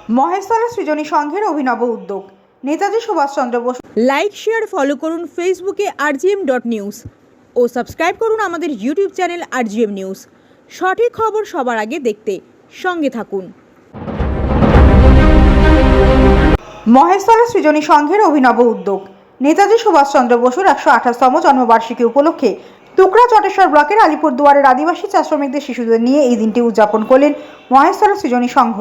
মহেশতলা সৃজনী সংঘের অভিনব উদ্যোগ। Netaji Subhash Chandra Bose. Like, share, follow করুন ফেসবুকে rgm.news ও সাবস্ক্রাইব করুন আমাদের ইউটিউব চ্যানেল rgm নিউজ। সঠিক খবর সবার আগে দেখতে সঙ্গে থাকুন। মহেশতলা সৃজনী সংঘের অভিনব উদ্যোগ। নেতাজি সুভাষচন্দ্র বসুর 128তম জন্মবার্ষিকী উপলক্ষে টুকরা চটেশ্বর ব্লকের আলিপুরদুয়ারের আদিবাসী চা শ্রমিকদের শিশুদের নিয়ে এই দিনটি উদযাপন করলেন মহেশতলা সৃজনী সংঘ।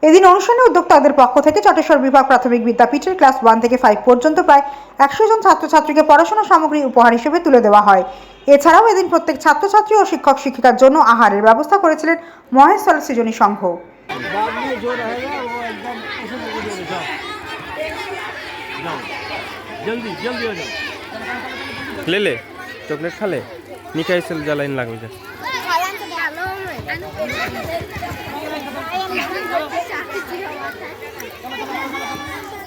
এদিন অনুষ্ঠানে উদ্যোক্তাদের পক্ষ থেকে চটেশ্বর বিভাগ প্রাথমিক বিদ্যাপীঠের ক্লাস 1 থেকে 5 পর্যন্ত প্রায় 100 জন ছাত্রছাত্রীকে পড়াশোনা সামগ্রী উপহার হিসেবে তুলে দেওয়া হয়। এছাড়াও এদিন প্রত্যেক ছাত্রছাত্রী ও শিক্ষক শিক্ষিকার জন্য আহারের ব্যবস্থা করেছিলেন মহেশতলা সৃজনী সংঘ। जल्दी जल्दी हो जाओ। ले ले चॉकलेट खा ले। निकाय से जलाइन लाग जा।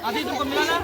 आदि तुमको मिला ना?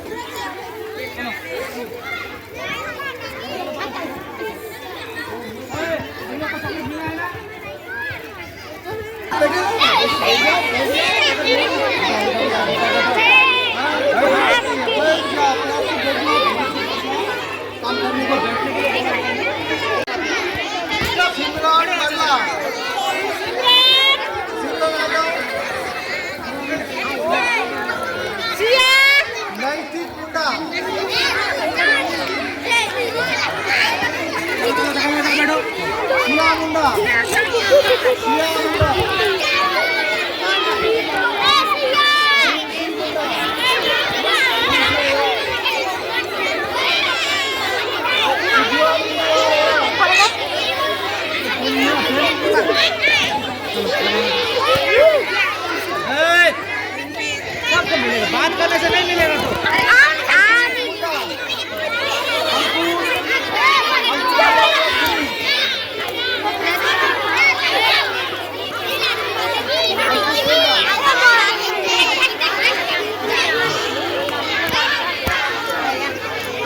बात करने से नहीं मिलेगा तो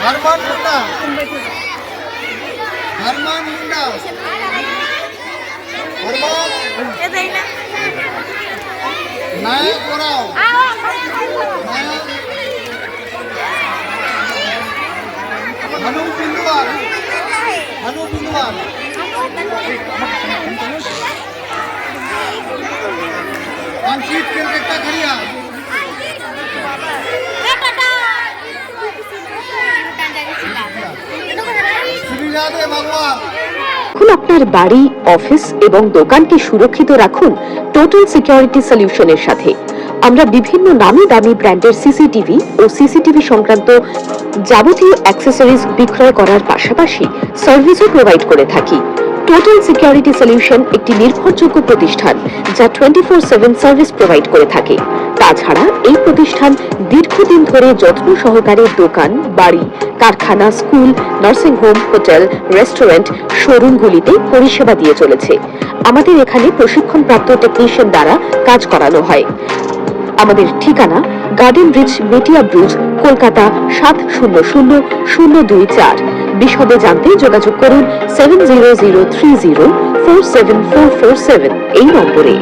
हरमान मुंडा हरमान मुंडा हरमान नायक कोराव हनु बिंदुवार अंकित केरकेटा खड़िया এখন আপনার বাড়ি, অফিস এবং দোকানকে সুরক্ষিত রাখুন টোটাল সিকিউরিটি সলিউশনের সাথে। আমরা বিভিন্ন নামি দামি ব্র্যান্ডের সিসিটিভি ও সিসিটিভি সংক্রান্ত যাবতীয় অ্যাক্সেসরিজ বিক্রয় করার পাশাপাশি সার্ভিসও প্রোভাইড করে থাকি। টোটাল সিকিউরিটি সলিউশন একটি নির্ভরযোগ্য প্রতিষ্ঠান যা 24/7 সার্ভিস প্রোভাইড করে থাকে। তাছাড়া এই প্রতিষ্ঠান দীর্ঘদিন ধরে যত্ন সহকারে দোকান, বাড়ি, কারখানা, school, nursing home, hotel, restaurant, শোরুমগুলিতে পরিষেবা দিয়ে চলেছে। আমাদের এখানে প্রশিক্ষণপ্রাপ্ত টেকনিশিয়ান দ্বারা কাজ করানো হয়। আমাদের ঠিকানা গার্ডেন ব্রিজ, মেটিয়া ব্রিজ, কলকাতা 700024। বিশদে জানতে যোগাযোগ করুন 7003047447 এই নম্বরে।